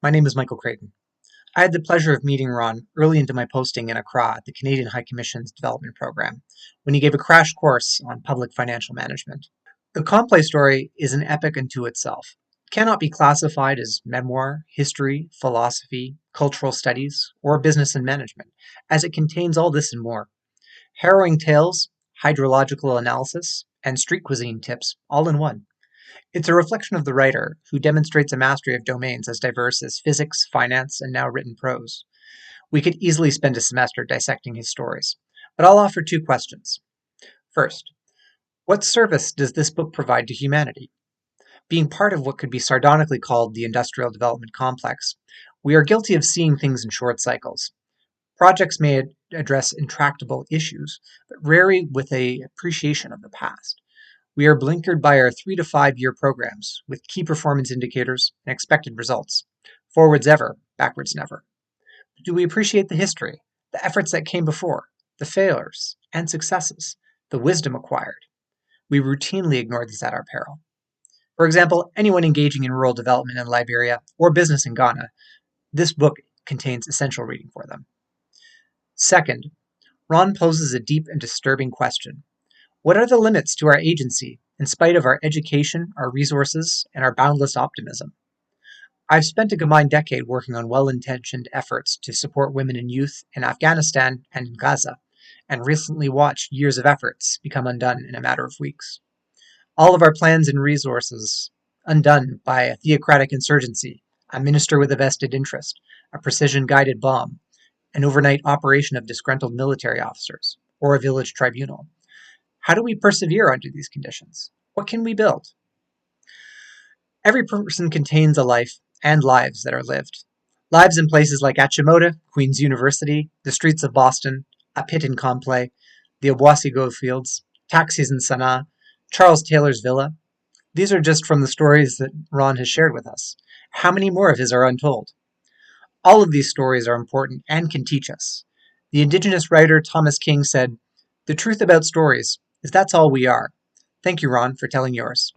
My name is Michael Creighton. I had the pleasure of meeting Ron early into my posting in Accra at the Canadian High Commission's development program, when he gave a crash course on public financial management. The Kahnplay story is an epic unto itself. It cannot be classified as memoir, history, philosophy, cultural studies, or business and management, as it contains all this and more. Harrowing tales, hydrological analysis, and street cuisine tips all in one. It's a reflection of the writer, who demonstrates a mastery of domains as diverse as physics, finance, and now written prose. We could easily spend a semester dissecting his stories, but I'll offer two questions. First, what service does this book provide to humanity? Being part of what could be sardonically called the industrial development complex, we are guilty of seeing things in short cycles. Projects may address intractable issues, but rarely with an appreciation of the past. We are blinkered by our 3 to 5 year programs, with key performance indicators and expected results. Forwards ever, backwards never. Do we appreciate the history, the efforts that came before, the failures and successes, the wisdom acquired? We routinely ignore these at our peril. For example, anyone engaging in rural development in Liberia or business in Ghana, this book contains essential reading for them. Second, Ron poses a deep and disturbing question. What are the limits to our agency, in spite of our education, our resources, and our boundless optimism? I've spent a combined decade working on well-intentioned efforts to support women and youth in Afghanistan and in Gaza, and recently watched years of efforts become undone in a matter of weeks. All of our plans and resources undone by a theocratic insurgency, a minister with a vested interest, a precision-guided bomb, an overnight operation of disgruntled military officers, or a village tribunal. How do we persevere under these conditions? What can we build? Every person contains a life and lives that are lived. Lives in places like Achimota, Queen's University, the streets of Boston, a pit in Kahnplay, the Obuasi Goldfields, taxis in Sana'a, Charles Taylor's villa. These are just from the stories that Ron has shared with us. How many more of his are untold? All of these stories are important and can teach us. The Indigenous writer Thomas King said, "The truth about stories is that's all we are." Thank you, Ron, for telling yours.